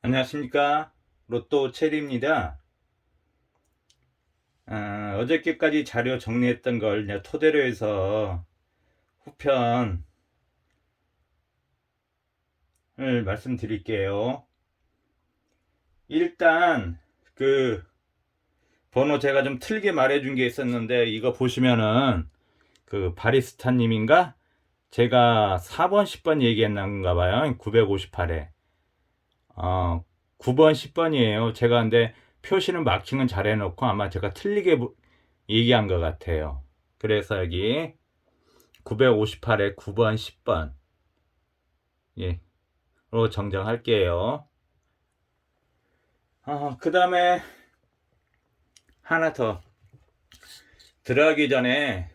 안녕하십니까. 로또 체리입니다. 어저께까지 자료 정리했던 걸 이제 토대로 해서 후편을 말씀드릴게요. 일단 그 번호 제가 좀 틀게 말해준 게 있었는데, 이거 보시면은 그 바리스타님인가? 제가 4번 10번 얘기했나가 봐요. 958에 9번 10번이에요 제가. 근데 표시는 마킹은 잘 해놓고 아마 제가 틀리게 얘기한 것 같아요. 그래서 여기 958에 9번 10번 로 정정할게요. 그 다음에 하나 더 들어가기 전에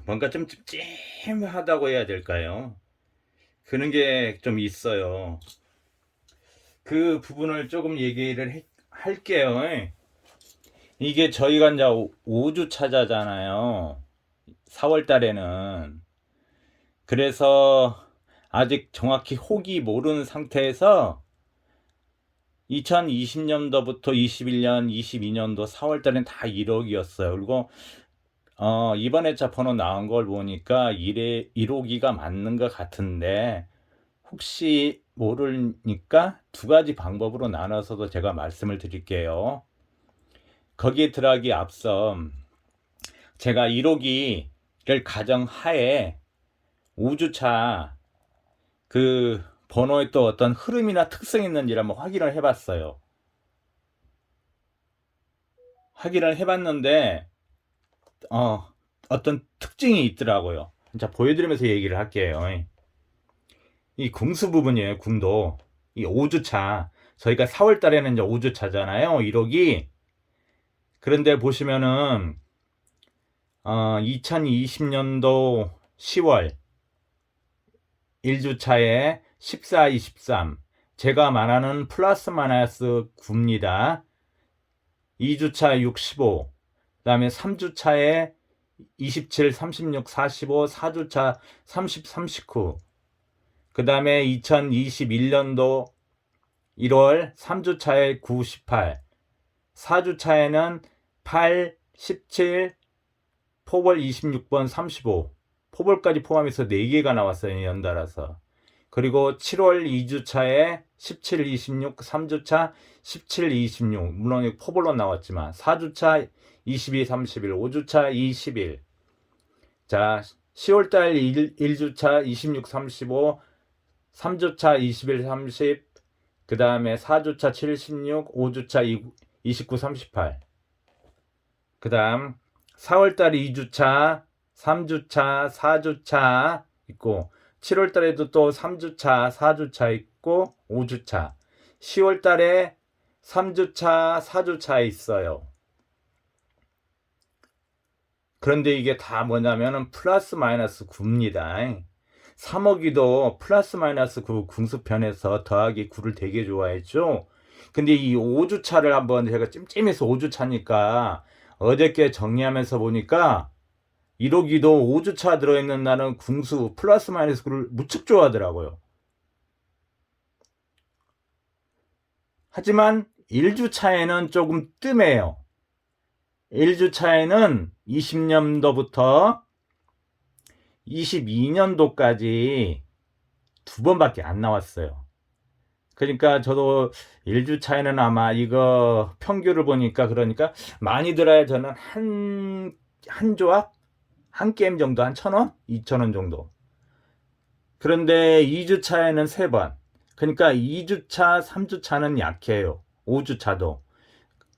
뭔가 좀 찜찜하다고 해야 될까요? 그런 게 좀 있어요. 그 부분을 조금 얘기를 할게요. 이게 저희가 이제 5주 차자잖아요. 4월 달에는. 그래서 아직 정확히 혹이 모르는 상태에서 2020년도부터 21년, 22년도 4월 달엔 다 1억이었어요. 그리고 이번 회차 번호 나온 걸 보니까 1호기가 맞는 것 같은데, 혹시 모르니까 두 가지 방법으로 나눠서도 제가 말씀을 드릴게요. 거기에 들어가기 앞서 제가 1호기를 가정하에 5주차 그 번호에 또 어떤 흐름이나 특성이 있는지를 한번 확인을 해봤어요. 확인을 해봤는데 어떤 특징이 있더라고요. 자, 보여드리면서 얘기를 할게요. 이 궁수 부분이에요. 궁도 이 5주차, 저희가 4월 달에는 이제 5주차잖아요. 1호기. 그런데 보시면은 2020년도 10월 1주차에 14, 23, 제가 말하는 플러스 마이너스 9입니다. 2주차 65, 그 다음에 3주차에 27, 36, 45, 4주차 30, 39, 그 다음에 2021년도 1월 3주차에 9, 18, 4주차에는 8, 17, 포벌 26번, 35, 포벌까지 포함해서 4개가 나왔어요. 연달아서. 그리고 7월 2주차에 17, 26, 3주차 17, 26, 물론 포벌로 나왔지만 4주차 22, 31, 5주차 21. 자, 10월달 1주차 26, 35, 3주차 21, 30, 그 다음에 4주차 76, 5주차 29, 38. 그 다음 4월달 2주차, 3주차, 4주차 있고, 7월달에도 또 3주차, 4주차 있고, 5주차. 10월달에 3주차, 4주차 있어요. 그런데 이게 다 뭐냐면은 플러스 마이너스 9입니다. 3억이도 플러스 마이너스 9 궁수편에서 더하기 9를 되게 좋아했죠. 근데 이 5주차를 한번 제가 찜찜해서 5주차니까 어저께 정리하면서 보니까 1호기도 5주차 들어있는 날은 궁수 플러스 마이너스 9를 무척 좋아하더라고요. 하지만 1주차에는 조금 뜸해요. 1주차에는 20년도부터 22년도까지 두 번밖에 안 나왔어요. 그러니까 저도 1주차에는 아마 이거 평균을 보니까, 그러니까 많이 들어야 저는 한 조합? 한 게임 정도 한 1,000원? 2,000원 정도. 그런데 2주차에는 3번. 그러니까 2주차, 3주차는 약해요. 5주차도.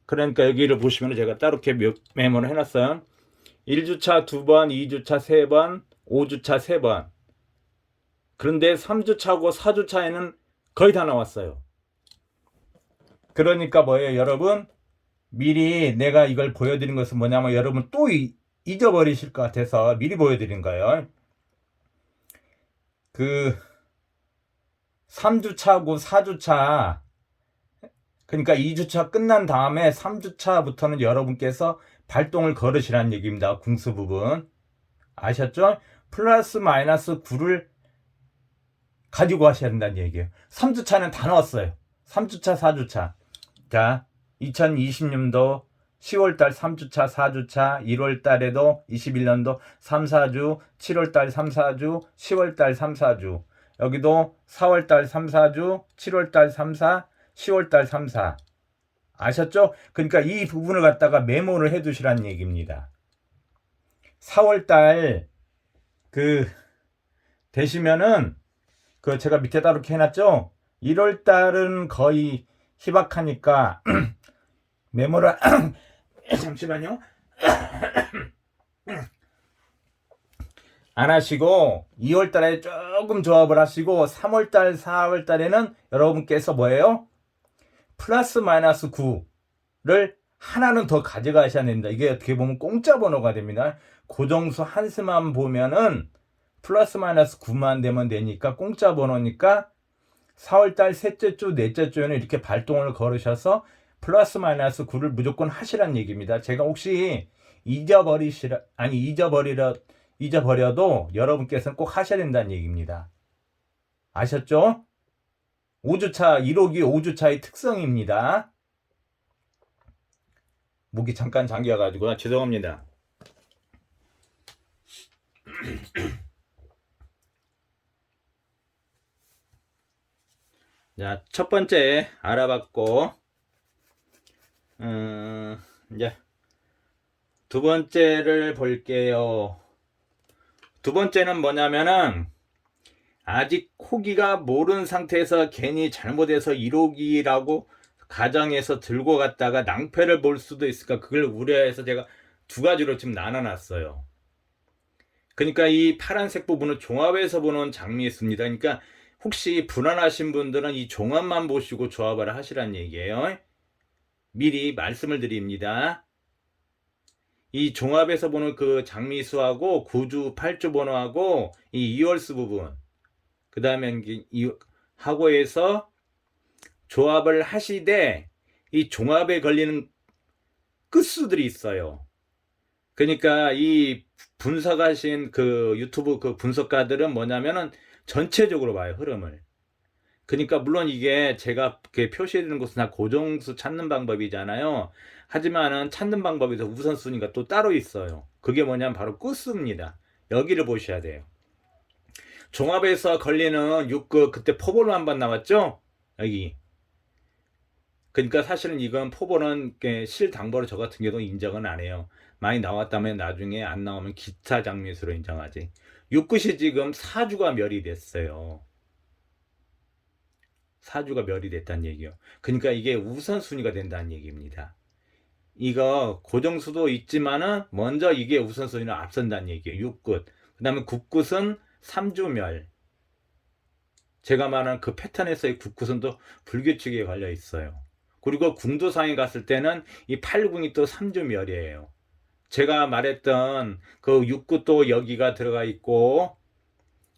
그러니까 여기를 보시면 제가 따로 이렇게 메모를 해놨어요. 1주차 2번, 2주차 3번, 5주차 3번. 그런데 3주차고 4주차에는 거의 다 나왔어요. 그러니까 뭐예요, 여러분? 미리 내가 이걸 보여드린 것은 뭐냐면, 여러분 또 잊어버리실 것 같아서 미리 보여드린 거예요. 그 3주차고 4주차, 그러니까 2주차 끝난 다음에 3주차부터는 여러분께서 발동을 걸으시라는 얘기입니다. 궁수 부분 아셨죠? 플러스 마이너스 9를 가지고 하셔야 된다는 얘기예요. 3주차는 다 넣었어요. 3주차, 4주차. 자, 2020년도 10월달 3주차, 4주차, 1월달에도 21년도 3, 4주, 7월달 3, 4주, 10월달 3, 4주. 여기도 4월달 3, 4주, 7월달 3, 4, 10월달 3, 4. 아셨죠? 그러니까 이 부분을 갖다가 메모를 해 두시라는 얘기입니다. 4월달 되시면은 제가 밑에다 이렇게 해놨죠? 1월달은 거의 희박하니까 메모를 잠시만요. 안 하시고 2월달에 조금 조합을 하시고 3월달, 4월달에는 여러분께서 뭐예요? 플러스 마이너스 9를 하나는 더 가져가셔야 됩니다. 이게 어떻게 보면 공짜 번호가 됩니다. 고정수 한 수만 보면은 플러스 마이너스 9만 되면 되니까 공짜 번호니까 4월달 셋째 주, 넷째 주에는 이렇게 발동을 걸으셔서 플러스 마이너스 9를 무조건 하시란 얘기입니다. 제가 혹시 잊어버려도 여러분께서는 꼭 하셔야 된다는 얘기입니다. 아셨죠? 5주차, 1호기 5주차의 특성입니다. 목이 잠깐 잠겨가지고 죄송합니다. 자, 첫 번째 알아봤고, 이제 두 번째를 볼게요. 두 번째는 뭐냐면은 아직 호기가 모르는 상태에서 괜히 잘못해서 1호기라고 가정해서 들고 갔다가 낭패를 볼 수도 있을까, 그걸 우려해서 제가 두 가지로 지금 나눠놨어요. 그러니까 이 파란색 부분은 종합에서 보는 장미였습니다. 그러니까 혹시 불안하신 분들은 이 종합만 보시고 조합을 하시란 얘기예요. 미리 말씀을 드립니다. 이 종합에서 보는 그 장미수하고 9주, 8주 번호하고 이 2월수 부분, 그 다음에 하고에서 조합을 하시되 이 종합에 걸리는 끝수들이 있어요. 그러니까 이 분석하신 유튜브 분석가들은 뭐냐면은 전체적으로 봐요, 흐름을. 그러니까 물론 이게 제가 표시해드리는 것은 다 고정수 찾는 방법이잖아요. 하지만은 찾는 방법에서 우선순위가 또 따로 있어요. 그게 뭐냐면 바로 끝수입니다. 여기를 보셔야 돼요. 종합에서 걸리는 6급 그때 포볼로 한번 나왔죠? 여기. 그러니까 사실은 이건 포볼은 실당보로 저 같은 경우도 인정은 안 해요. 많이 나왔다면 나중에 안 나오면 기타 장미수로 인정하지. 6끝이 지금 4주가 멸이 됐어요. 4주가 멸이 됐다는 얘기요. 그러니까 이게 우선순위가 된다는 얘기입니다. 이거 고정수도 있지만은 먼저 이게 우선순위로 앞선다는 얘기예요. 6끝. 그 다음에 9끝은 3주 멸. 제가 말한 그 패턴에서의 9끝은 불규칙에 걸려 있어요. 그리고 궁도상에 갔을 때는 이 8궁이 또 3주 멸이에요. 제가 말했던 그 6끝도 여기가 들어가 있고,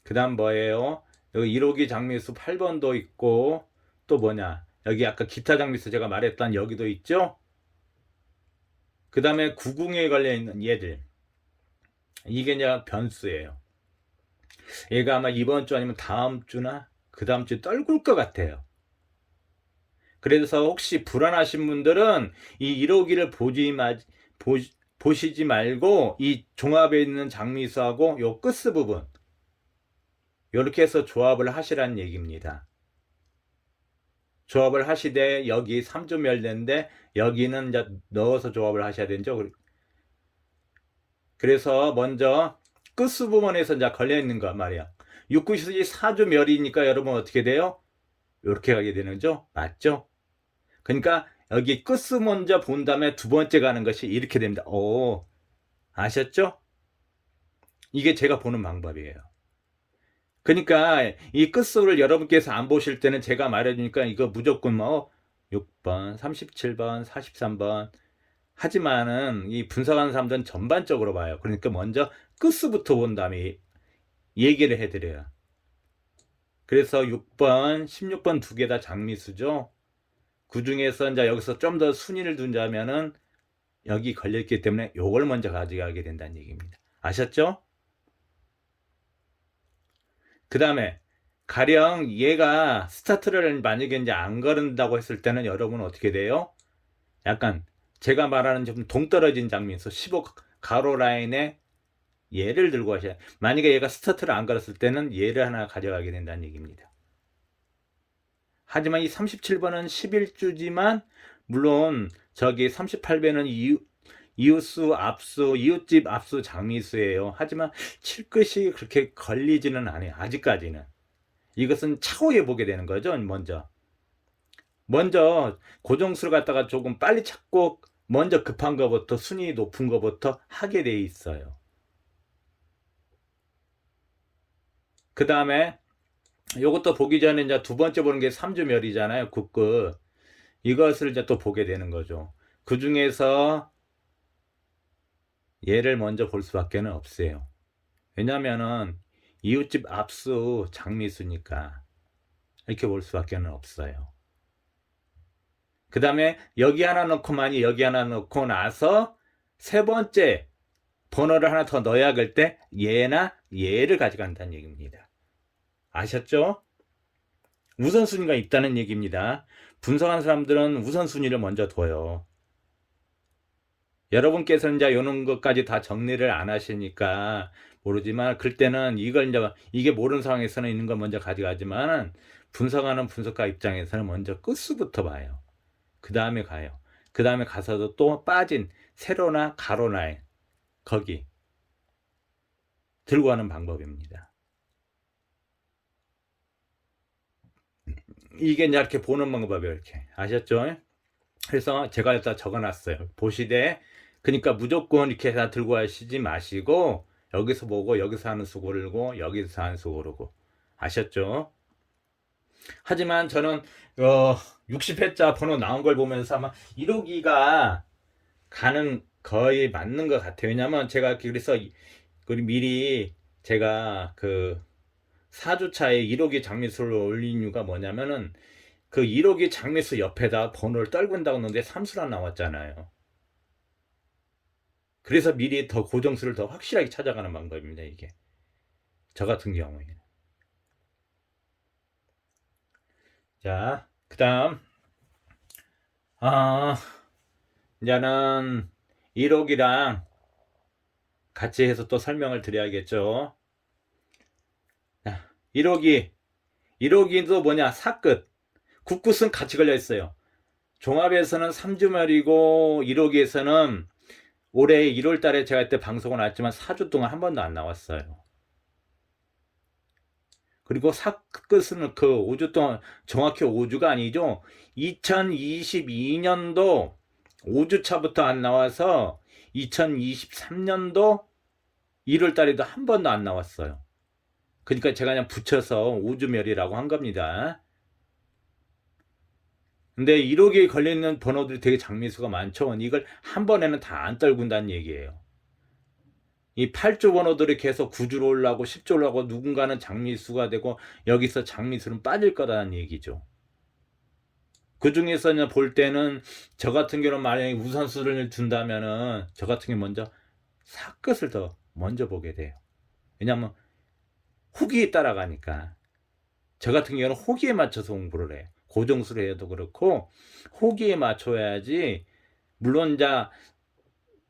그 다음 뭐예요? 여기 1호기 장미수 8번도 있고, 또 뭐냐, 여기 아까 기타 장미수 제가 말했던 여기도 있죠. 그 다음에 9궁에 걸려있는 얘들, 이게 이제 변수예요. 얘가 아마 이번 주 아니면 다음 주나 그 다음 주에 떨굴 것 같아요. 그래서 혹시 불안하신 분들은 이 1호기를 보시지 말고 이 종합에 있는 장미수하고 요 끝스 부분, 이렇게 해서 조합을 하시라는 얘기입니다. 조합을 하시되 여기 3주 멸되는데 여기는 이제 넣어서 조합을 하셔야 되죠. 그래서 먼저 끝수 부분에서 이제 걸려있는 거 말이야. 6구시 4주 멸이니까 여러분 어떻게 돼요? 이렇게 가게 되는 거죠. 맞죠? 그러니까 여기 끝수 먼저 본 다음에 두 번째 가는 것이 이렇게 됩니다. 오, 아셨죠? 이게 제가 보는 방법이에요. 그러니까 이 끝수를 여러분께서 안 보실 때는 제가 말해주니까 이거 무조건 6번, 37번, 43번. 하지만은 이 분석하는 사람들은 전반적으로 봐요. 그러니까 먼저 끝수부터 본 다음에 얘기를 해드려요. 그래서 6번, 16번 두 개 다 장미수죠. 그 중에서 이제 여기서 좀 더 순위를 둔다면은 여기 걸려있기 때문에 요걸 먼저 가져가게 된다는 얘기입니다. 아셨죠? 그 다음에 가령 얘가 스타트를 만약에 이제 안 걸은다고 했을 때는 여러분은 어떻게 돼요? 약간 제가 말하는 좀 동떨어진 장면에서 15 가로 라인에 얘를 들고 하셔야, 만약에 얘가 스타트를 안 걸었을 때는 얘를 하나 가져가게 된다는 얘기입니다. 하지만 이 37번은 11주지만 물론 저기 38번은 이웃수 앞수 이웃집 앞수 장미수예요. 하지만 칠끝이 그렇게 걸리지는 않아요. 아직까지는. 이것은 차후에 보게 되는 거죠. 먼저 고정수를 갖다가 조금 빨리 찾고 먼저 급한 것부터 순위 높은 것부터 하게 돼 있어요. 그 다음에 요것도 보기 전에 이제 두 번째 보는 게 삼주멸이잖아요. 국끝. 이것을 이제 또 보게 되는 거죠. 그 중에서 얘를 먼저 볼 수밖에 없어요. 왜냐면은 이웃집 앞수 장미수니까 이렇게 볼 수밖에 없어요. 그 다음에 여기 하나 넣고만이 여기 하나 넣고 나서 세 번째 번호를 하나 더 넣어야 할 때 얘나 얘를 가져간다는 얘기입니다. 아셨죠? 우선순위가 있다는 얘기입니다. 분석하는 사람들은 우선순위를 먼저 둬요. 여러분께서는 이제 이런 것까지 다 정리를 안 하시니까 모르지만 그럴 때는 이걸 이제 이게 모르는 상황에서는 있는 걸 먼저 가져가지만 분석하는 분석가 입장에서는 먼저 끝수부터 봐요. 그 다음에 가요. 그 다음에 가서도 또 빠진 세로나 가로 라인 거기 들고 가는 방법입니다. 이게 이제 이렇게 보는 방법이에요. 이렇게 아셨죠? 그래서 제가 일단 적어놨어요. 보시되 그러니까 무조건 이렇게 다 들고 가시지 마시고 여기서 보고 여기서 하는 수 고르고 여기서 하는 수 고르고 아셨죠? 하지만 저는 60회자 번호 나온 걸 보면서 아마 1호기가 가는 거의 맞는 것 같아요. 왜냐면 제가 그래서 미리 제가 그 4주차에 1호기 장미수를 올린 이유가 뭐냐면은 그 1호기 장미수 옆에다 번호를 떨군다고 했는데 3수랑 나왔잖아요. 그래서 미리 더 고정수를 더 확실하게 찾아가는 방법입니다. 이게 저 같은 경우에는. 자, 그 다음 이제는 1호기랑 같이 해서 또 설명을 드려야겠죠. 1호기도 뭐냐, 사끝 국끝은 같이 걸려 있어요. 종합에서는 3주말이고 1호기에서는 올해 1월 달에 제가 그때 방송을 했지만 4주 동안 한 번도 안 나왔어요. 그리고 사끝은 그 5주 동안, 정확히 5주가 아니죠. 2022년도 5주차부터 안 나와서 2023년도 1월 달에도 한 번도 안 나왔어요. 그러니까 제가 그냥 붙여서 5주멸이라고 한 겁니다. 근데 1호기에 걸려있는 번호들이 되게 장미수가 많죠. 이걸 한 번에는 다 안 떨군다는 얘기예요. 이 8조 번호들이 계속 9주로 올라가고 10주로 올라가고 누군가는 장미수가 되고 여기서 장미수는 빠질 거라는 얘기죠. 그 중에서 볼 때는 저 같은 경우는 만약에 우선수를 둔다면은 저 같은 경우 먼저 사끝을 더 먼저 보게 돼요. 왜냐하면 후기에 따라가니까. 저 같은 경우는 호기에 맞춰서 공부를 해요. 고정수를 해도 그렇고 호기에 맞춰야지. 물론 이제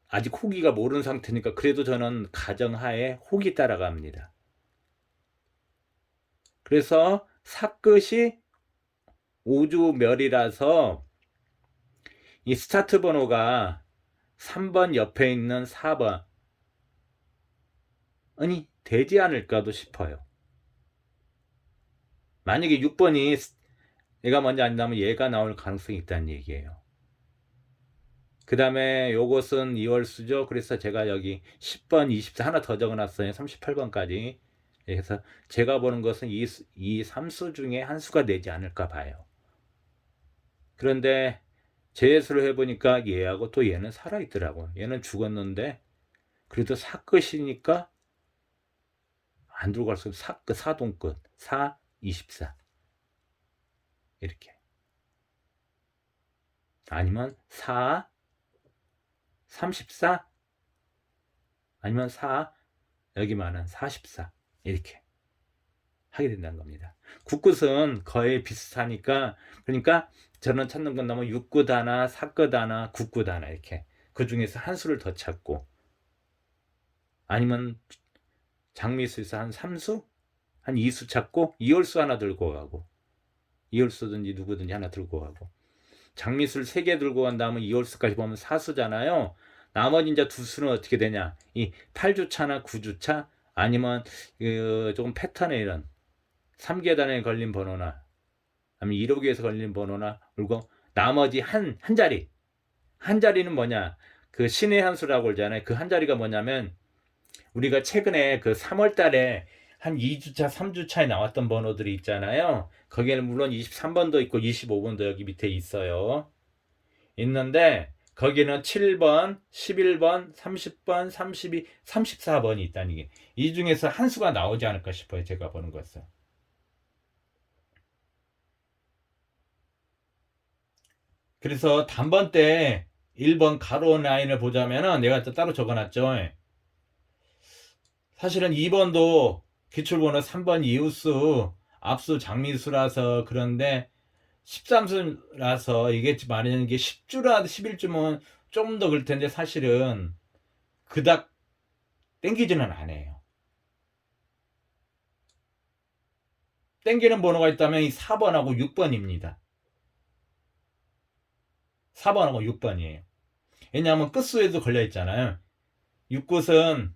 아직 호기가 모르는 상태니까 그래도 저는 가정하에 호기 따라갑니다. 그래서 사끝이 5주멸이라서 이 스타트 번호가 3번 옆에 있는 4번이 되지 않을까도 싶어요. 만약에 6번이 얘가 먼저 안 나오면 얘가 나올 가능성이 있다는 얘기예요. 그 다음에 요것은 2월수죠. 그래서 제가 여기 10번, 24 하나 더 적어놨어요. 38번까지. 그래서 제가 보는 것은 이 3수 중에 한 수가 되지 않을까 봐요. 그런데 재수를 해보니까 얘하고 또 얘는 살아있더라고요. 얘는 죽었는데 그래도 사끝이니까 안 들고 갈 수 없어요. 사끝, 사동끝, 4, 24 이렇게. 아니면 4, 34 아니면 4 여기만은 44 이렇게 하게 된다는 겁니다. 9끝은 거의 비슷하니까, 그러니까 저는 찾는 건 너무 6끝 하나, 4끝 하나, 9끝 하나 이렇게 그 중에서 한 수를 더 찾고, 아니면 장미수에서 한 3수? 한 2수 찾고 이월수 하나 들고 가고, 이월수든지 누구든지 하나 들고 가고, 장미수를 3개 들고 간 다음에 이월수까지 보면 4수잖아요. 나머지 이제 2수는 어떻게 되냐, 이 8주차나 9주차, 아니면 조금 패턴에 이런 3계단에 걸린 번호나 아니면 1호기에서 걸린 번호나, 그리고 나머지 한 자리, 한 자리는 뭐냐, 그 신의 한 수라고 그러잖아요. 그 한 자리가 뭐냐면, 우리가 최근에 그 3월 달에 한 2주차, 3주차에 나왔던 번호들이 있잖아요. 거기에는 물론 23번도 있고 25번도 여기 밑에 있어요. 있는데 거기는 7번, 11번, 30번, 32, 34번이 있다는 게, 이 중에서 한 수가 나오지 않을까 싶어요. 제가 보는 것은. 그래서 단번 때 1번 가로 라인을 보자면은 내가 또 따로 적어놨죠. 사실은 2번도 기출번호 3번 이웃수, 앞수 장미수라서 그런데 13수라서 이게 말하는 게 10주라 11주면 좀 더 그럴 텐데, 사실은 그닥 땡기지는 않아요. 땡기는 번호가 있다면 이 4번하고 6번입니다. 4번하고 6번이에요. 왜냐하면 끝수에도 걸려 있잖아요. 6끝은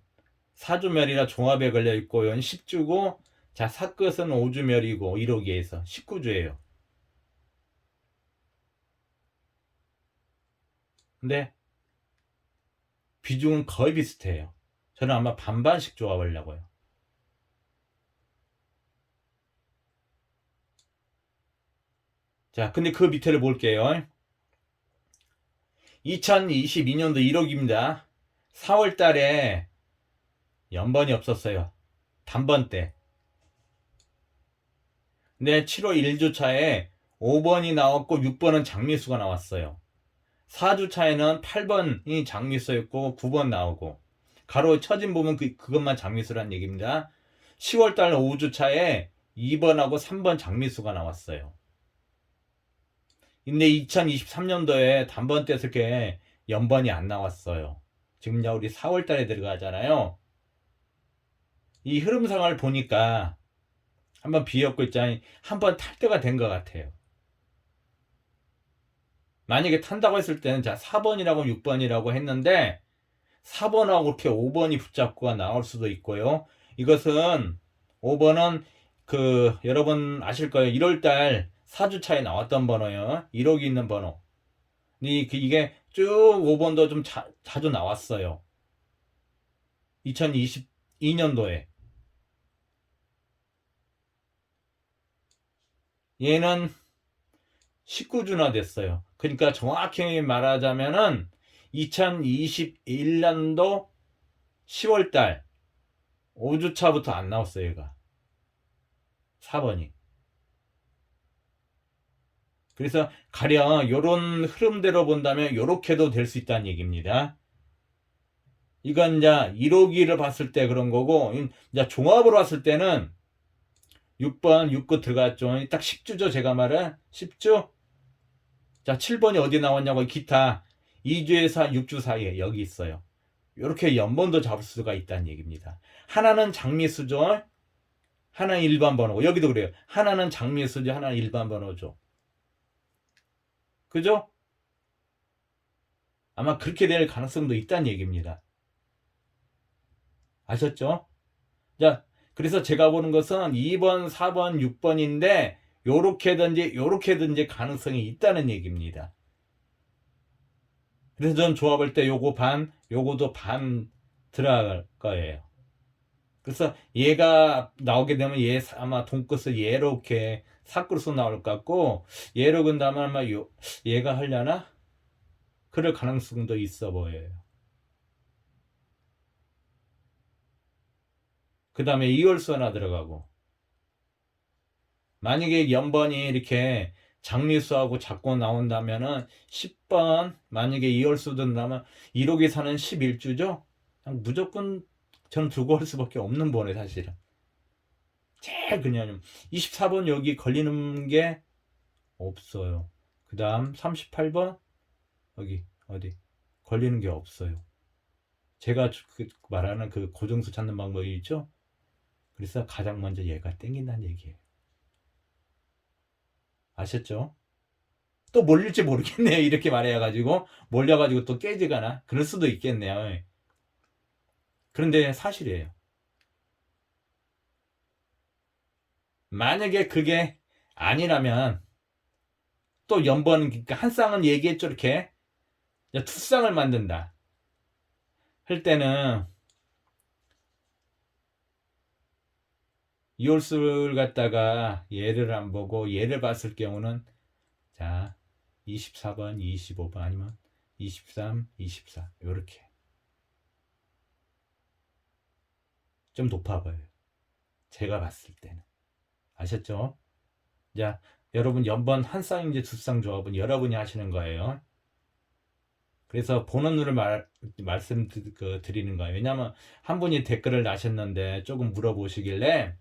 사주멸이라 종합에 걸려 있고, 연 10주고, 자, 사끝은 5주멸이고, 1호기에서 19주예요. 근데 비중은 거의 비슷해요. 저는 아마 반반씩 조합하려고요. 자, 근데 그 밑에를 볼게요. 2022년도 1호기입니다. 4월 달에 연번이 없었어요. 단번 때. 근데 7월 1주차에 5번이 나왔고 6번은 장미수가 나왔어요. 4주차에는 8번이 장미수였고 9번 나오고, 가로 처진 부분 그것만 장미수란 얘기입니다. 10월달 5주차에 2번하고 3번 장미수가 나왔어요. 근데 2023년도에 단번 때 이렇게 연번이 안 나왔어요. 지금 우리 4월달에 들어가잖아요. 이 흐름상을 보니까 한번 비었고 있잖아요. 한번 탈 때가 된 것 같아요. 만약에 탄다고 했을 때는, 자, 4번이라고 6번이라고 했는데 4번하고 이렇게 5번이 붙잡고가 나올 수도 있고요. 이것은 5번은 그 여러분 아실 거예요. 1월달 4주차에 나왔던 번호요. 1호기 있는 번호. 이게 쭉 5번도 좀 자주 나왔어요. 2022년도에. 얘는 19주나 됐어요. 그러니까 정확히 말하자면은 2021년도 10월달 5주차부터 안 나왔어요. 얘가 4번이. 그래서 가령 요런 흐름대로 본다면 요렇게도 될 수 있다는 얘기입니다. 이건 이제 1호기를 봤을 때 그런 거고, 이제 종합으로 봤을 때는 6번 6구 들어갔죠. 딱 10주죠. 제가 말한 10주. 자, 7번이 어디 나왔냐고, 기타 2주에서 6주 사이에 여기 있어요. 이렇게 연번도 잡을 수가 있다는 얘기입니다. 하나는 장미수죠. 하나는 일반 번호고, 여기도 그래요. 하나는 장미수죠. 하나는 일반 번호죠. 그죠? 아마 그렇게 될 가능성도 있다는 얘기입니다. 아셨죠? 자, 그래서 제가 보는 것은 2번, 4번, 6번인데 요렇게든지 가능성이 있다는 얘기입니다. 그래서 전 조합할 때 요거 반, 요거도 반 들어갈 거예요. 그래서 얘가 나오게 되면 얘 아마 돈끝을 얘렇게 사그릇으로 나올 것 같고, 얘로 근다면 아마 얘가 하려나? 그럴 가능성도 있어 보여요. 그 다음에 이월수 하나 들어가고, 만약에 연번이 이렇게 장미수하고 잡고 나온다면은 10번, 만약에 이월수 든다면 1호기 사는 11주죠? 무조건 저는 두고 할 수밖에 없는 번에 사실은. 제일 그냥 24번 여기 걸리는 게 없어요. 그 다음 38번 여기 어디 걸리는 게 없어요. 제가 말하는 그 고정수 찾는 방법이 있죠. 그래서 가장 먼저 얘가 땡긴다는 얘기예요. 아셨죠? 또 몰릴지 모르겠네요. 이렇게 말해가지고 몰려가지고 또 깨지거나 그럴 수도 있겠네요. 그런데 사실이에요. 만약에 그게 아니라면 또 연번, 그러니까 한 쌍은 얘기했죠. 이렇게 두 쌍을 만든다 할 때는 이홀수를 갖다가 얘를 안 보고 얘를 봤을 경우는 자 24번 25번 아니면 23 24 이렇게 좀 높아 보여요. 제가 봤을 때는. 아셨죠? 자, 여러분 연번 한 쌍인지 두 쌍 조합은 여러분이 하시는 거예요. 그래서 보는 눈을 말씀드리는 거예요. 왜냐하면 한 분이 댓글을 다셨는데 조금 물어보시길래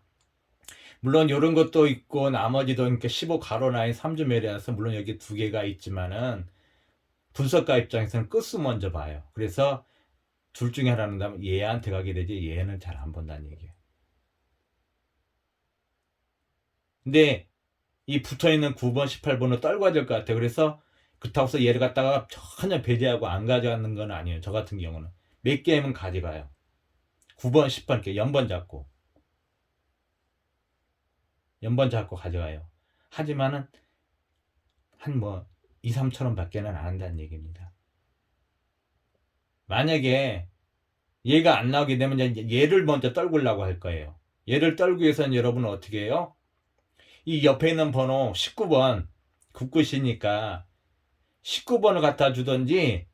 물론 이런 것도 있고 나머지도 이렇게 15 가로 라인 3주 매리라서 물론 여기 두 개가 있지만은 분석가 입장에서는 끝수 먼저 봐요. 그래서 둘 중에 하나는 다면 얘한테 가게 되지 얘는 잘 안 본다는 얘기예요. 근데 이 붙어있는 9번 18번은 떨궈야 될 것 같아요. 그래서 그렇다고 해서 얘를 갖다가 전혀 배제하고 안 가져가는 건 아니에요. 저 같은 경우는 몇 게임은 가져가요. 9번 10번 이렇게 연번 잡고 가져가요. 하지만은 한 뭐 2, 3천원 밖에는 안 한다는 얘기입니다. 만약에 얘가 안 나오게 되면 얘를 먼저 떨구려고 할 거예요. 얘를 떨기 위해서는 여러분은 어떻게 해요? 이 옆에 있는 번호 19번 국굿이니까 19번을 갖다 주던지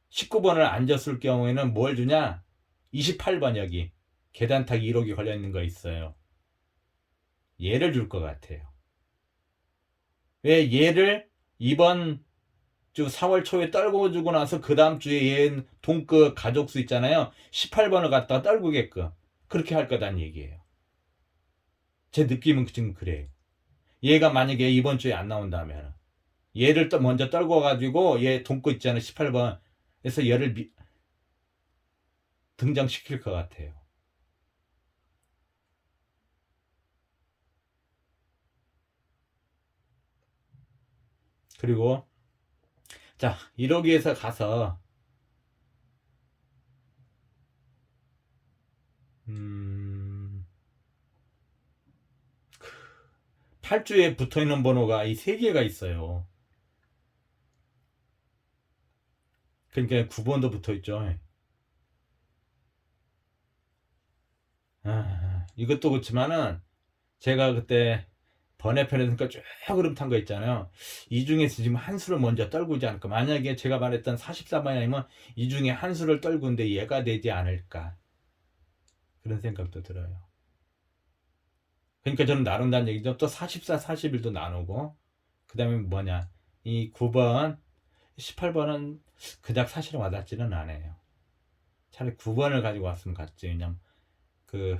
19번을 안 줬을 경우에는 뭘 주냐? 28번 여기 계단타기 1호기 걸려있는 거 있어요. 얘를 줄 것 같아요. 왜 얘를 이번 주 4월 초에 떨고 주고 나서 그 다음 주에 얘 동급 가족수 있잖아요. 18번을 갖다가 떨구게끔 그렇게 할 거다는 얘기예요. 제 느낌은 지금 그래요. 얘가 만약에 이번 주에 안 나온다면 얘를 또 먼저 떨궈 가지고 얘 동급 있잖아요. 18번 그래서 얘를 등장시킬 것 같아요. 그리고 자 1호기에서 가서 8주에 붙어있는 번호가 이 3개가 있어요. 그러니까 9번도 붙어있죠. 이것도 그렇지만은 제가 그때 번외편에서 쭉 흐름 탄 거 있잖아요. 이 중에서 지금 한 수를 먼저 떨구지 않을까. 만약에 제가 말했던 44번이면 이 중에 한 수를 떨구는데 얘가 되지 않을까. 그런 생각도 들어요. 그러니까 저는 나눈다는 얘기죠. 또 44, 41도 나누고 그 다음에 뭐냐 이 9번 18번은 그닥 사실은 와닿지는 않아요. 차라리 9번을 가지고 왔으면 갔지. 왜냐면 그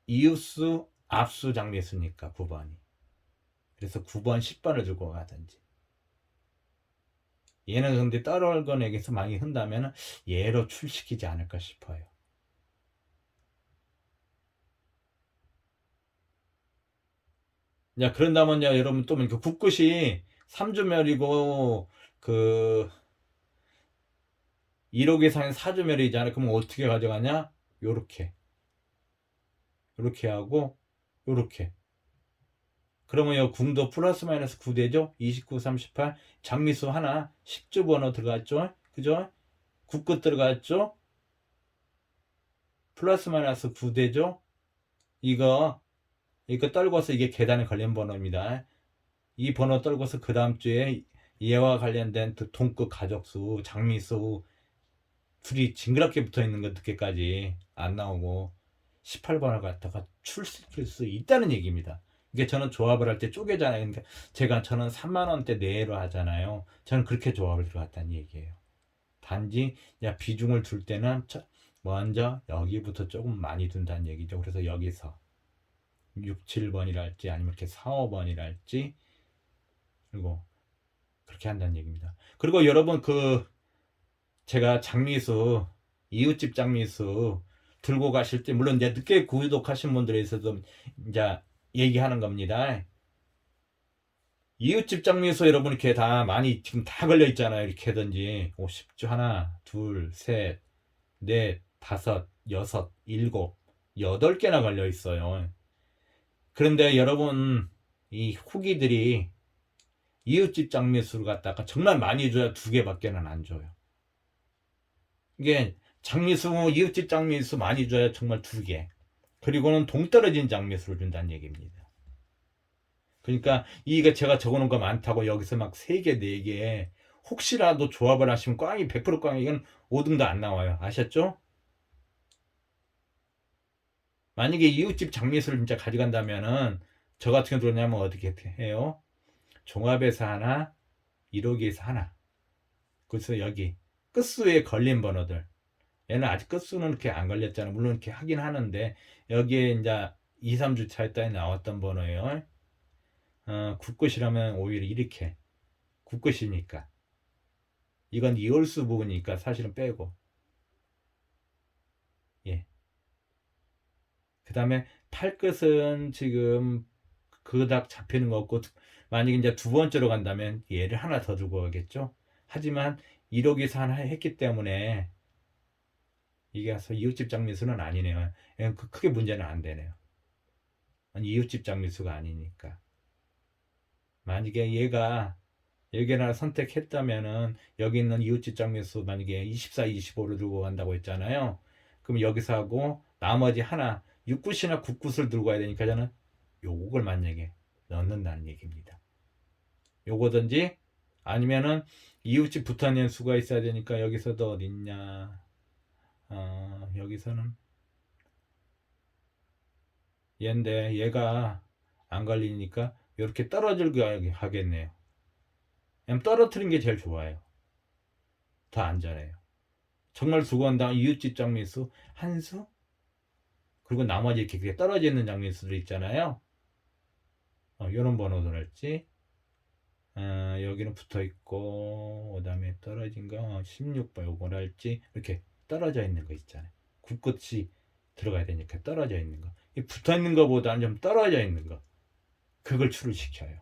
이웃수 압수 장례수니까 9번이. 그래서 9번 10번을 주고 가든지. 얘는 근데 떨어건 액에서 많이 흔다면 얘로 출시키지 않을까 싶어요. 야, 그런다면요, 여러분 또 그 국굿이 3주멸이고 그 1억 이상의 4주멸이잖아요. 그럼 어떻게 가져가냐? 요렇게. 요렇게 하고 요렇게. 그러면 요 궁도 플러스 마이너스 9되죠? 29, 38. 장미수 하나 10주 번호 들어갔죠? 그죠? 국끝 들어갔죠? 플러스 마이너스 9되죠? 이거 떨궈서 이게 계단에 관련 번호입니다. 이 번호 떨궈서 그 다음 주에 얘와 관련된 동급 가족수, 장미수 둘이 징그럽게 붙어 있는 거 늦게까지 안 나오고 18번을 갖다가 출시킬 수 있다는 얘기입니다. 이게 저는 조합을 할 때 쪼개잖아요. 그러니까 저는 3만원대 내로 하잖아요. 저는 그렇게 조합을 들어갔다는 얘기예요. 단지 비중을 둘 때는 먼저 여기부터 조금 많이 둔다는 얘기죠. 그래서 여기서 6, 7번이랄지 아니면 이렇게 4, 5번이랄지 그리고 그렇게 한다는 얘기입니다. 그리고 여러분 제가 장미수 이웃집 장미수 들고 가실 때 물론 이제 늦게 구독하신 분들에 있어서 이제 얘기하는 겁니다. 이웃집 장미수 여러분 이렇게 다 많이 지금 다 걸려 있잖아요. 이렇게 하든지 50주 하나, 둘, 셋, 넷, 다섯, 여섯, 일곱, 8개나 걸려 있어요. 그런데 여러분 이 후기들이 이웃집 장미수를 갖다가 정말 많이 줘야 2개밖에는 안 줘요. 이게 장미수 이웃집 장미수 많이 줘야 정말 2개. 그리고는 동떨어진 장미수를 준다는 얘기입니다. 그러니까 이게 제가 적어놓은 거 많다고 여기서 막 3개, 4개 혹시라도 조합을 하시면 꽝이 100% 꽝이 이건 5등도 안 나와요. 아셨죠? 만약에 이웃집 장미수를 진짜 가져간다면은 저 같은 경우 그러냐면 어떻게 해요? 종합에서 하나, 1호기에서 하나. 그래서 여기 끝수에 걸린 번호들. 얘는 아직 끝수는 이렇게 안 걸렸잖아. 물론 이렇게 하긴 하는데 여기에 이제 2, 3주 차에 나왔던 번호예요. 국끝이라면 오히려 이렇게 국끝이니까 이건 이홀수 부분이니까 사실은 빼고 예. 그 다음에 팔끝은 지금 그닥 잡히는 거 없고 만약에 이제 2번째로 간다면 얘를 하나 더 두고 가겠죠. 하지만 1호기에서 하나 했기 때문에 이게 와서 이웃집 장미수는 아니네요. 크게 문제는 안 되네요. 아니, 이웃집 장미수가 아니니까. 만약에 얘가 여기를 선택했다면은 여기 있는 이웃집 장미수 만약에 24, 25를 들고 간다고 했잖아요. 그럼 여기서 하고 나머지 하나 6굿이나 9굿을 들고 가야 되니까 저는 요걸 만약에 넣는다는 얘기입니다. 요거든지 아니면은 이웃집 붙어있는 수가 있어야 되니까 여기서도 어딨냐 여기서는 얘인데 얘가 안 걸리니까 이렇게 떨어지게 하겠네요. 그냥 떨어뜨린 게 제일 좋아요. 더 안전해요. 정말 수고한다 이웃집 장미수 한 수? 그리고 나머지 이렇게 떨어져 있는 장미수들 있잖아요. 이런 번호들할지 여기는 붙어 있고 그다음에 떨어진 거 16번 요거랄지 이렇게 떨어져 있는 거 있잖아요. 굳굳이 들어가야 되니까 떨어져 있는 거. 이 붙어 있는 거보다는 좀 떨어져 있는 거. 그걸 추를 시켜요.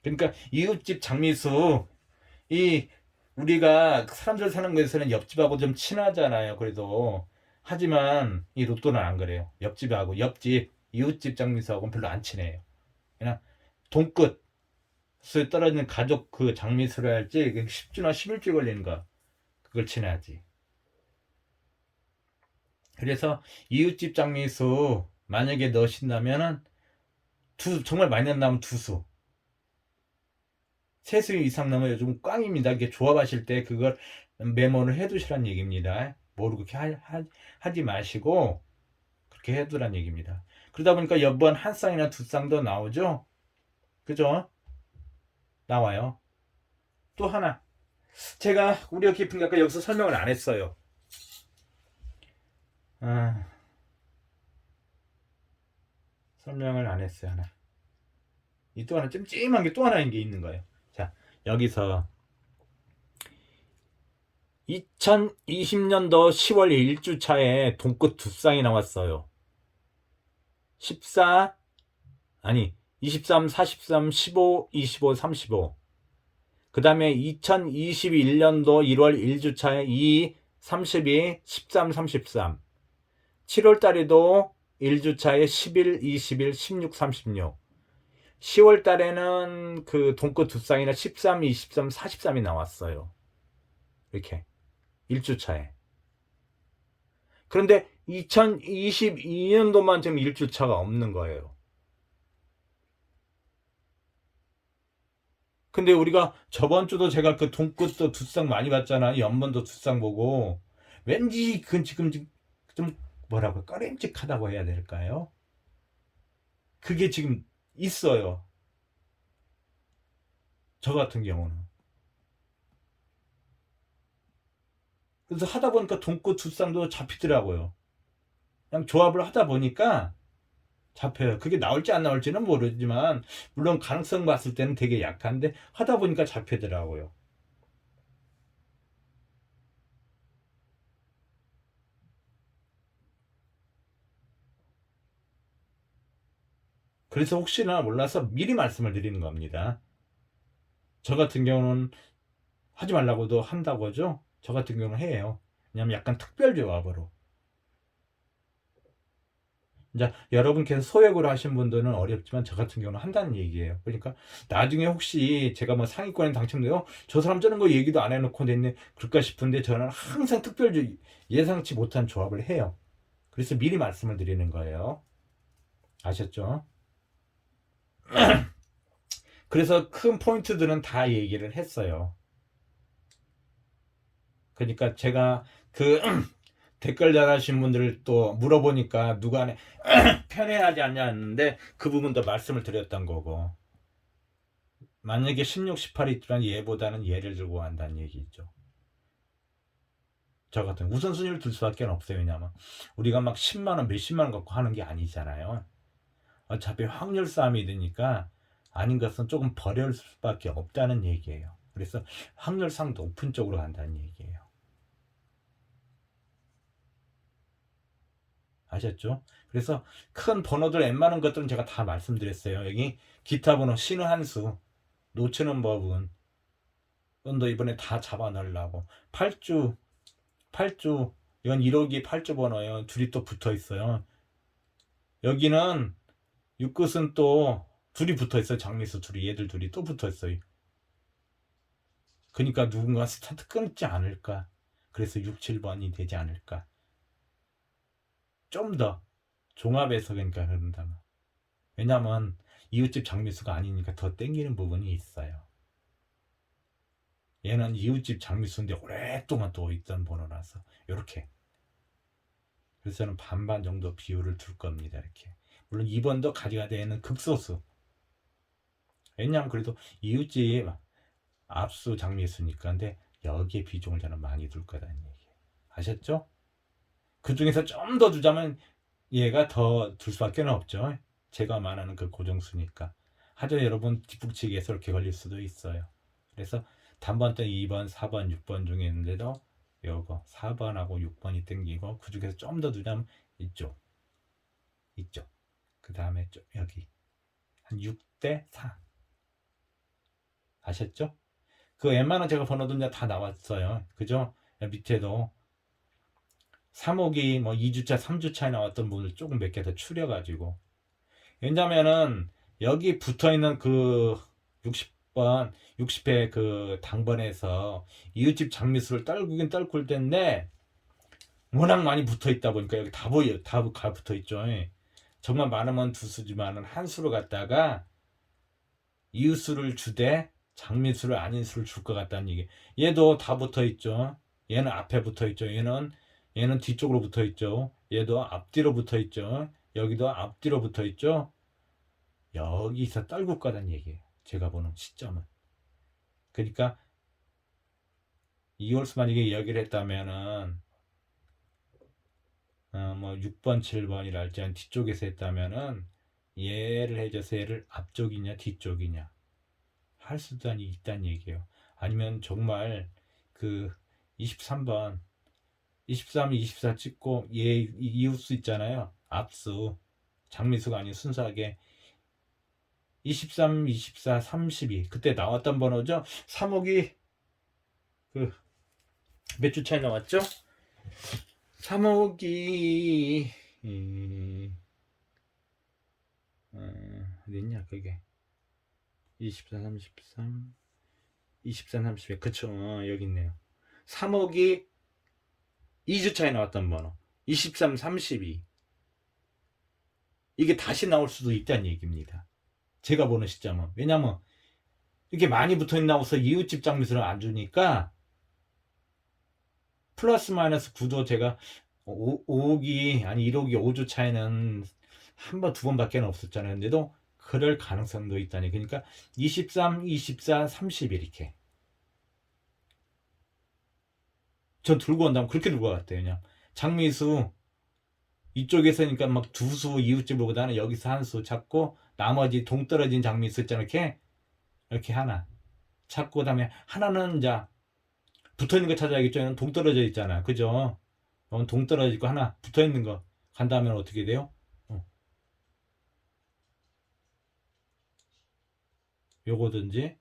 그러니까 이웃집 장미수 이 우리가 사람들 사는 곳에서는 옆집하고 좀 친하잖아요. 그래도 하지만 이 로또는 안 그래요. 옆집하고 옆집 이웃집 장미수하고는 별로 안 친해요. 그냥 돈끝에 떨어지는 가족 그 장미수를 할지 10주나 11주 걸리는 거 그걸 친해야지. 그래서 이웃집 장미수 만약에 넣으신다면은 정말 많이 넣는다면 2수 3수 이상 넣으면 요즘 꽝입니다. 이게 조합하실 때 그걸 메모를 해두시란 얘기입니다. 모르고 그렇게 하지 마시고 그렇게 해두란 얘기입니다. 그러다 보니까 이번 한 쌍이나 2쌍 더 나오죠. 그죠? 나와요. 또 하나 제가 우려 깊은 게 아까 여기서 설명을 안 했어요. 설명을 안 했어요. 하나 이 또 하나 찜찜한 게 또 하나 있는 거예요. 자 여기서 2020년도 10월 1주차에 돈끝 2쌍이 나왔어요. 14 아니 23, 43, 15, 25, 35. 그 다음에 2021년도 1월 1주차에 2, 32, 13, 33. 7월 달에도 1주차에 11, 21, 16, 36. 10월 달에는 그 돈끝 2쌍이나 13, 23, 43이 나왔어요. 이렇게 1주차에. 그런데 2022년도만 지금 1주차가 없는 거예요. 근데 우리가 저번 주도 제가 그 돈끝도 2쌍 많이 봤잖아. 연번도 2쌍 보고 왠지 그건 지금 좀 뭐라고 꺼림칙하다고 해야 될까요? 그게 지금 있어요. 저 같은 경우는. 그래서 하다 보니까 돈꽃 두 쌍도 잡히더라고요. 그냥 조합을 하다 보니까 잡혀요. 그게 나올지 안 나올지는 모르지만 물론 가능성 봤을 때는 되게 약한데 하다 보니까 잡히더라고요. 그래서 혹시나 몰라서 미리 말씀을 드리는 겁니다. 저 같은 경우는 하지 말라고도 한다고 하죠. 저 같은 경우는 해요. 왜냐면 약간 특별 조합으로. 이제 여러분께서 소액으로 하신 분들은 어렵지만 저 같은 경우는 한다는 얘기예요. 그러니까 나중에 혹시 제가 뭐 상위권에 당첨돼요, 저 사람 저런 거 얘기도 안 해놓고 됐네 그럴까 싶은데 저는 항상 특별 예상치 못한 조합을 해요. 그래서 미리 말씀을 드리는 거예요. 아셨죠? 그래서 큰 포인트들은 다 얘기를 했어요. 그러니까 제가 그 댓글 달아주신 분들을 또 물어보니까 누가 편애하지 않냐는데 그 부분도 말씀을 드렸던 거고, 만약에 16, 18이 있지만 얘보다는 얘를 들고 간다는 얘기죠. 저 같은 우선순위를 둘 수밖에 없어요. 왜냐하면 우리가 막 10만원 몇십만원 갖고 하는 게 아니잖아요. 어차피 확률 싸움이 되니까 아닌 것은 조금 버릴 수밖에 없다는 얘기예요. 그래서 확률상 높은 쪽으로 간다는 얘기예요. 아셨죠? 그래서 큰 번호들 웬만한 것들은 제가 다 말씀드렸어요. 여기 기타 번호 신의 한수 놓치는 법은 또 이번에 다 잡아 넣으려고 8주 이건 1호기 8주 번호예요. 둘이 또 붙어 있어요. 여기는 6끝은 또 둘이 붙어 있어요. 장미수 둘이, 얘들 둘이 또 붙어 있어요. 그러니까 누군가 스타트 끊지 않을까. 그래서 6, 7번이 되지 않을까. 좀 더 종합해서 그러니까 그런다면. 왜냐면 이웃집 장미수가 아니니까 더 땡기는 부분이 있어요. 얘는 이웃집 장미수인데 오랫동안 또 있던 번호라서 이렇게. 그래서 저는 반반 정도 비율을 둘 겁니다. 이렇게. 물론 2번도 가져가야 되는 극소수. 왜냐하면 그래도 이웃집 압수 장미수니까. 근데 여기에 비중을 저는 많이 둘 거다는 얘기예요. 아셨죠? 그 중에서 좀 더 두자면 얘가 더 둘 수밖에 없죠. 제가 말하는 그 고정수니까. 하죠. 여러분 뒷북치기에서 이렇게 걸릴 수도 있어요. 그래서 단번 때 2번, 4번, 6번 중에 있는데도 요거 4번하고 6번이 땡기고, 그 중에서 좀 더 두자면 이쪽, 그 다음에 여기 한 6대 4. 아셨죠? 그 웬만한 제가 번호도 이제 다 나왔어요. 그죠? 밑에도 3호기 뭐 2주차 3주차에 나왔던 분들 조금 몇 개 더 추려가지고. 왜냐면은 여기 붙어있는 그 60번 60회 그 당번에서 이웃집 장미수를 떨구긴 떨굴 텐데 워낙 많이 붙어있다 보니까 여기 다 보여요. 다 붙어있죠. 정말 많으면 두 수지만은 한 수를 갖다가 이웃수를 주되 장미수를 아닌 수를 줄 것 같다는 얘기. 얘도 다 붙어있죠. 얘는 앞에 붙어있죠. 얘는 뒤쪽으로 붙어있죠. 얘도 앞뒤로 붙어있죠. 여기도 앞뒤로 붙어있죠. 여기서 떨굴 거다는 얘기예요. 제가 보는 시점은. 그러니까 이월수 만약에 여기를 했다면은 뭐 6번 7번이랄지 뒤쪽에서 했다면은 얘를 해줘서 얘를 앞쪽이냐 뒤쪽이냐 할 수도 있다는 얘기예요. 아니면 정말 그 23번 23, 24 찍고 얘 이웃수 있잖아요. 앞수 장미수가 아닌 순수하게 23, 24, 32 그때 나왔던 번호죠. 3호기 그 몇 주 차이 나왔죠? 3호기 어디 있냐 그게 24, 33 24, 32 그쵸. 여기 있네요. 3호기 2주 차이 나왔던 번호 23, 32 이게 다시 나올 수도 있다는 얘기입니다. 제가 보는 시점은. 왜냐면 이렇게 많이 붙어있나고 서 이웃집 장미수를 안 주니까 플러스 마이너스 9도 제가 5호기 아니 1호기 5주 차이는 한 번, 두 번밖에 없었잖아요. 근데도 그럴 가능성도 있다니. 그러니까 23, 24, 30 이렇게 저 들고 온다면 그렇게 들고 갔대요. 그냥 장미수 이쪽에서니까 막 두 수 이웃집보다는 여기서 한 수 찾고 나머지 동떨어진 장미수 있잖아. 이렇게 하나 찾고 그다음에 하나는 이제 붙어있는 거 찾아야겠죠. 얘는 동떨어져 있잖아. 그죠? 동떨어져 있고 하나 붙어있는 거 간다면 어떻게 돼요? 요거든지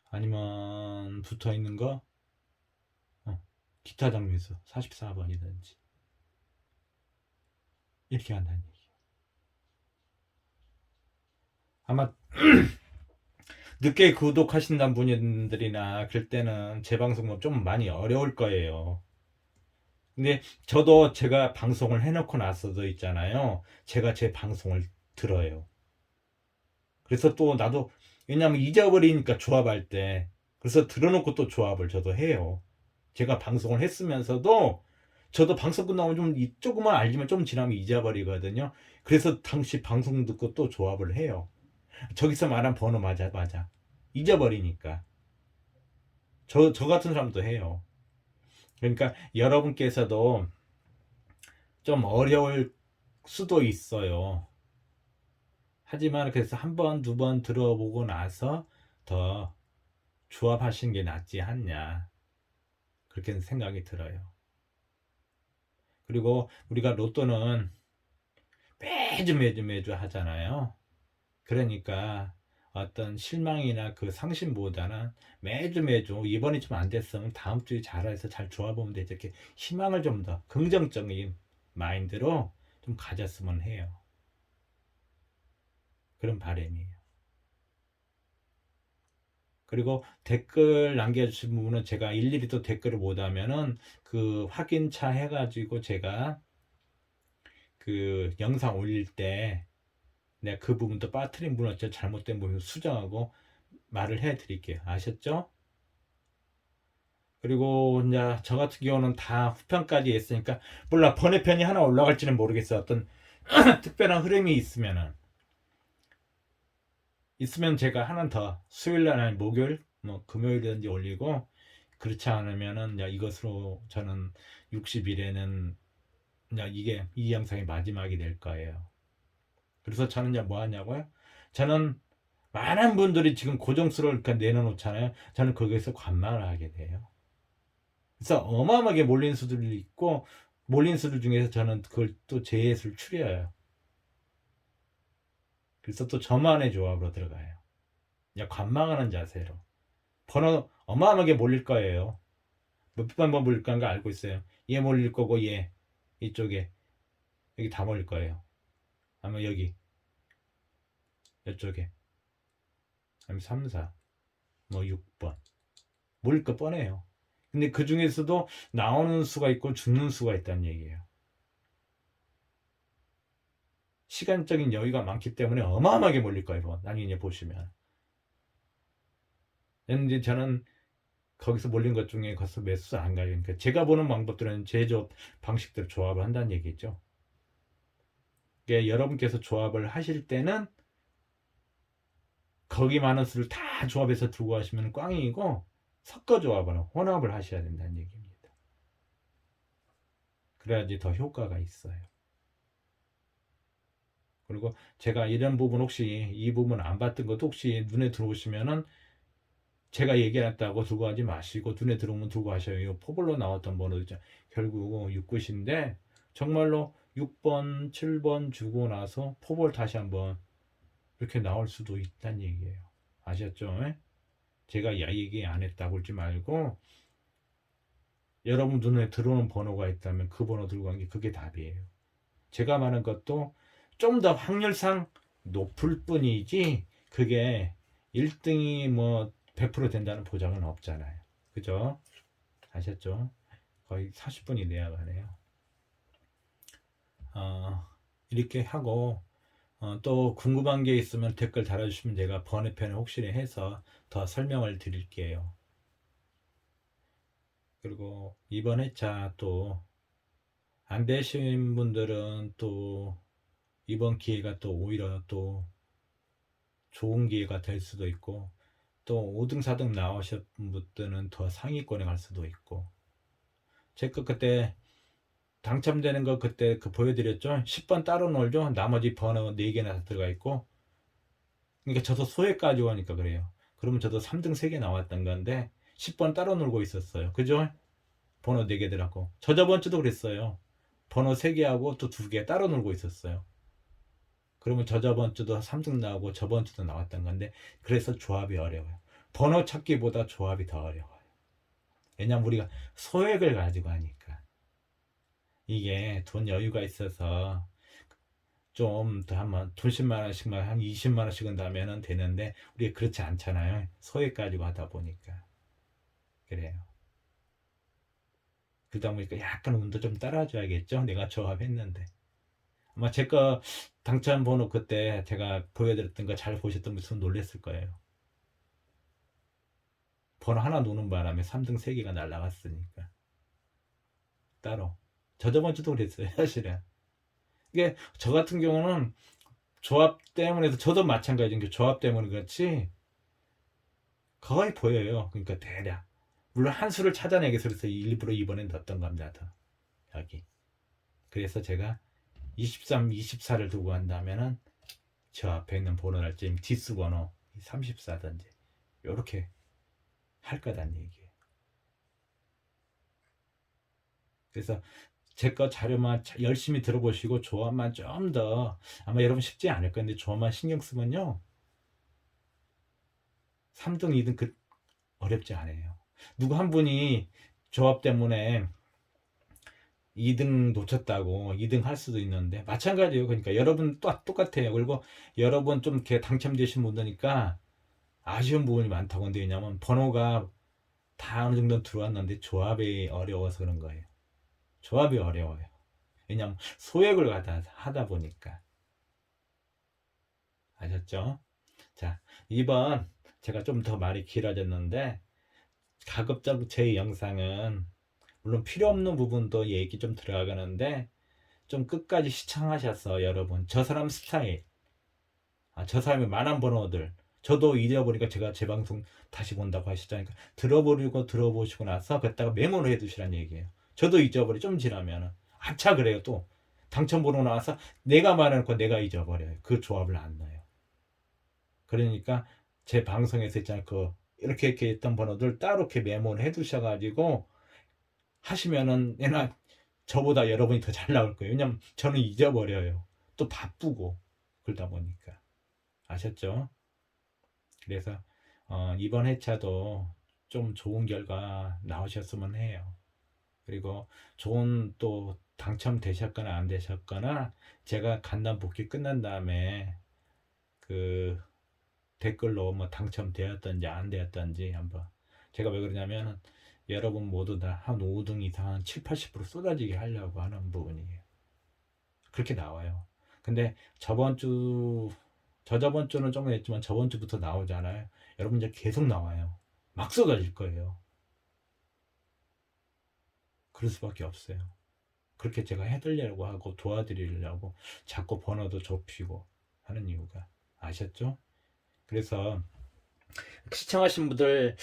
아니면 붙어있는 거 기타 장미수 44번이든지 이렇게 한다는 얘기예요. 아마 늦게 구독하신다는 분들이나 그럴 때는 제 방송은 좀 많이 어려울 거예요. 근데 저도 제가 방송을 해놓고 나서도 있잖아요. 제가 제 방송을 들어요. 그래서 또 나도 왜냐면 잊어버리니까 조합할 때 그래서 들어놓고 또 조합을 저도 해요. 제가 방송을 했으면서도 저도 방송 끝나면 좀 조금만 알지만 좀 지나면 잊어버리거든요. 그래서 당시 방송 듣고 또 조합을 해요. 저기서 말한 번호 맞아 잊어버리니까 저 같은 사람도 해요. 그러니까 여러분께서도 좀 어려울 수도 있어요. 하지만 그래서 한 번, 두 번 들어보고 나서 더 조합하시는 게 낫지 않냐. 그렇게 생각이 들어요. 그리고 우리가 로또는 매주 하잖아요. 그러니까 어떤 실망이나 그 상심보다는 매주 이번이 좀 안 됐으면 다음 주에 잘해서 잘 좋아보면 되지. 이렇게 희망을 좀 더 긍정적인 마인드로 좀 가졌으면 해요. 그런 바람이에요. 그리고 댓글 남겨주신 부분은 제가 일일이 또 댓글을 못 하면은 그 확인차 해가지고 제가 그 영상 올릴 때 내가 그 부분도 빠트린 부분 어째 잘못된 부분 수정하고 말을 해 드릴게요. 아셨죠? 그리고 이제 저 같은 경우는 다 후편까지 했으니까 몰라 번외편이 하나 올라갈지는 모르겠어. 어떤 특별한 흐름이 있으면 제가 하나 더 수요일날 아니 목요일 뭐 금요일이든지 올리고 그렇지 않으면은 이것으로 저는 60일에는 이게 이 영상이 마지막이 될 거예요. 그래서 저는 이제 뭐 하냐고요? 저는 많은 분들이 지금 고정수를 이렇게 내려놓잖아요. 저는 거기에서 관망을 하게 돼요. 그래서 어마어마하게 몰린 수들이 있고 몰린 수들 중에서 저는 그걸 또 제 수를 추려요. 그래서 또 저만의 조합으로 들어가요. 그냥 관망하는 자세로. 번호 어마어마하게 몰릴 거예요. 몇 번 몰릴 거는 거 알고 있어요. 얘 몰릴 거고 얘 이쪽에 여기 다 몰릴 거예요. 아마 여기 이쪽에 아니면 3, 4, 뭐 6번 몰릴 거 뻔해요. 근데 그 중에서도 나오는 수가 있고 죽는 수가 있다는 얘기예요. 시간적인 여유가 많기 때문에 어마어마하게 몰릴 거예요. 나중에 보시면. 근데 저는 거기서 몰린 것 중에 거기서 매수 안 가요. 그러니까 제가 보는 방법들은 제조업 방식대로 조합을 한다는 얘기죠. 그러니까 여러분께서 조합을 하실 때는 거기 많은 수를 다 조합해서 들고 가시면 꽝이고 섞어 조합을 혼합을 하셔야 된다는 얘기입니다. 그래야지 더 효과가 있어요. 그리고 제가 이런 부분 혹시 이 부분 안 봤던 것도 혹시 눈에 들어오시면은 제가 얘기했다고 들고 가지 마시고 눈에 들어오면 들고 가셔요. 포블로 나왔던 번호 있죠. 결국 6굿인데 정말로 6번, 7번 주고 나서 포볼 다시 한번 이렇게 나올 수도 있다는 얘기예요. 아셨죠? 제가 얘기 안 했다고 그러지 말고 여러분 눈에 들어오는 번호가 있다면 그 번호 들고 간 게 그게 답이에요. 제가 말한 것도 좀 더 확률상 높을 뿐이지 그게 1등이 뭐 100% 된다는 보장은 없잖아요. 그죠? 아셨죠? 거의 40분이 내야 가네요. 이렇게 하고 또 궁금한 게 있으면 댓글 달아주시면 제가 번외편에 혹시 해서 더 설명을 드릴게요. 그리고 이번 회차 또 안 되신 분들은 또 이번 기회가 또 오히려 또 좋은 기회가 될 수도 있고 또 5등 4등 나오신 분들은 더 상위권에 갈 수도 있고 제 거 그때 당첨되는 거 그때 그 보여드렸죠. 10번 따로 놀죠. 나머지 번호 4개나 들어가 있고. 그러니까 저도 소액 가지고 하니까 그래요. 그러면 저도 3등 3개 나왔던 건데 10번 따로 놀고 있었어요. 그죠? 번호 4개 들어가고. 저번 주도 그랬어요. 번호 3개하고 또 2개 따로 놀고 있었어요. 그러면 저번 주도 3등 나오고 저번 주도 나왔던 건데, 그래서 조합이 어려워요. 번호 찾기보다 조합이 더 어려워요. 왜냐면 우리가 소액을 가지고 하니까. 이게 돈 여유가 있어서 좀 더 하면 돈 10만 원씩만 한 20만 원씩은 나면은 되는데, 우리가 그렇지 않잖아요. 소액 가지고 하다 보니까. 그래요. 그러다 보니까 약간 운도 좀 따라줘야겠죠. 내가 조합했는데. 아마 제 거 당첨 번호 그때 제가 보여드렸던 거 잘 보셨던 분은 놀랬을 거예요. 번호 하나 노는 바람에 3등 3개가 날라갔으니까. 따로. 저번 주도 그랬어요, 사실은. 이게 저 같은 경우는 조합 때문에, 저도 마찬가지인 게 조합 때문에 그렇지 거의 보여요. 그러니까 대략. 물론 한 수를 찾아내기 위해서 그래서 일부러 이번엔 넣었던 겁니다. 더. 여기. 그래서 제가 23, 24를 두고 한다면은 저 앞에 있는 번호랄지 뒷수 번호 34든지 요렇게 할 거란 얘기예요. 그래서 제 거 자료만 열심히 들어보시고 조합만 좀 더, 아마 여러분 쉽지 않을 건데 조합만 신경 쓰면요 3등 2등 그 어렵지 않아요. 누구 한 분이 조합 때문에 2등 놓쳤다고 2등 할 수도 있는데 마찬가지예요. 그러니까 여러분 또 똑같아요. 그리고 여러분 좀 이렇게 당첨되신 분들니까 아쉬운 부분이 많다고. 근데 왜냐면 번호가 다 어느 정도 들어왔는데 조합이 어려워서 그런 거예요. 조합이 어려워요. 왜냐면 소액을 하다 보니까. 아셨죠? 자, 이번 제가 좀 더 말이 길어졌는데, 가급적 제 영상은 물론 필요 없는 부분도 얘기 좀 들어가는데 좀 끝까지 시청하셔서 여러분 저 사람 스타일, 저 사람의 만한 번호들, 저도 잊어버리니까 제가 제 방송 다시 본다고 하시자니까 들어보시고 나서 그다가 메모를 해두시란 얘기예요. 저도 잊어버려 좀 지나면은 아차 그래요. 또 당첨 번호 나와서 내가 말해놓고 내가 잊어버려요. 그 조합을 안 넣어요. 그러니까 제 방송에서 있잖아요. 그 이렇게 했던 번호들 따로 이렇게 메모를 해두셔가지고 하시면은 얘나 저보다 여러분이 더 잘 나올 거예요. 왜냐면 저는 잊어버려요. 또 바쁘고 그러다 보니까. 아셨죠? 그래서 이번 회차도 좀 좋은 결과 나오셨으면 해요. 그리고 좋은 또 당첨되셨거나 안 되셨거나 제가 간단 복귀 끝난 다음에 그 댓글로 뭐 당첨되었던지 안 되었던지 한번, 제가 왜 그러냐면 여러분 모두 다 한 5등 이상 7, 80% 쏟아지게 하려고 하는 부분이에요. 그렇게 나와요. 근데 저번 주는 조금 했지만 저번 주부터 나오잖아요. 여러분 이제 계속 나와요. 막 쏟아질 거예요. 그럴 수밖에 없어요. 그렇게 제가 해드리려고 하고 도와드리려고 자꾸 번호도 좁히고 하는 이유가. 아셨죠? 그래서 시청하신 분들이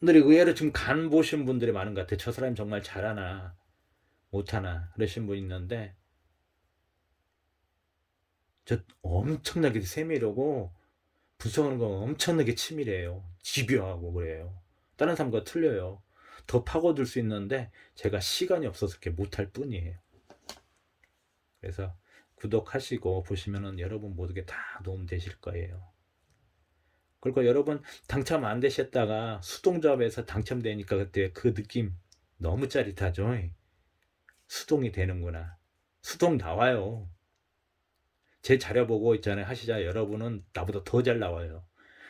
의외로 지금 간 보신 분들이 많은 것 같아요. 저 사람이 정말 잘하나 못하나 그러신 분 있는데, 저 엄청나게 세밀하고 분석하는 거 엄청나게 치밀해요. 집요하고 그래요. 다른 사람과 틀려요. 더 파고들 수 있는데 제가 시간이 없어서 그렇게 못할 뿐이에요. 그래서 구독하시고 보시면은 여러분 모두게 다 도움 되실 거예요. 그리고 여러분 당첨 안 되셨다가 수동조합에서 당첨되니까 그때 그 느낌 너무 짜릿하죠. 수동이 되는구나. 수동 나와요. 제 자료 보고 있잖아요. 하시자 여러분은 나보다 더 잘 나와요.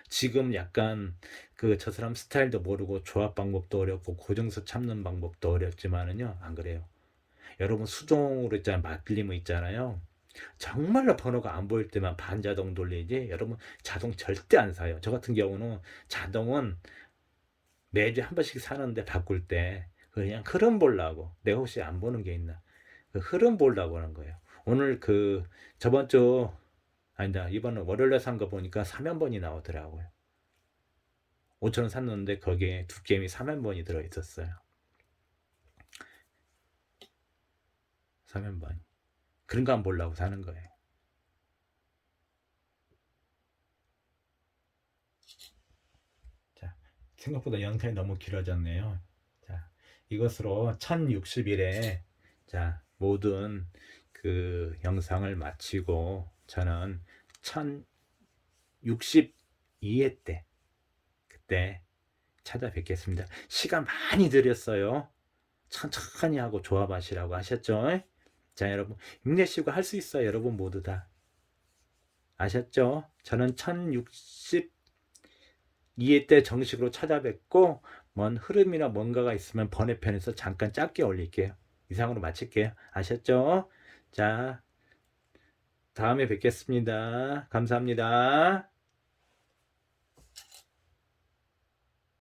지금 약간 그 저 사람 스타일도 모르고 조합 방법도 어렵고 고정수 참는 방법도 어렵지만은요, 안 그래요. 여러분 수동으로 있잖아요. 맞들림은 있잖아요. 정말로 번호가 안 보일 때만 반자동 돌리지 여러분 자동 절대 안 사요. 저 같은 경우는 자동은 매주 한 번씩 사는데 바꿀 때 그냥 흐름 보려고, 내가 혹시 안 보는 게 있나 그 흐름 보려고 하는 거예요. 오늘 그 저번 주 아니다 이번 월요일에 산 거 보니까 3연번이 나오더라고요. 5,000원 샀는데 거기에 두 게임이 3연번이 들어있었어요. 사면반이. 그런 거 안 보려고 사는 거예요. 자, 생각보다 영상이 너무 길어졌네요. 자, 이것으로 1060일에 자, 모든 그 영상을 마치고 저는 1062회 때 그때 찾아뵙겠습니다. 시간 많이 들였어요. 천천히 하고 조합하시라고 하셨죠? 자, 여러분 힘내시고 할 수 있어요. 여러분 모두 다 아셨죠? 저는 1062회 때 정식으로 찾아뵙고 뭔 흐름이나 뭔가가 있으면 번외편에서 잠깐 짧게 올릴게요. 이상으로 마칠게요. 아셨죠? 자, 다음에 뵙겠습니다. 감사합니다.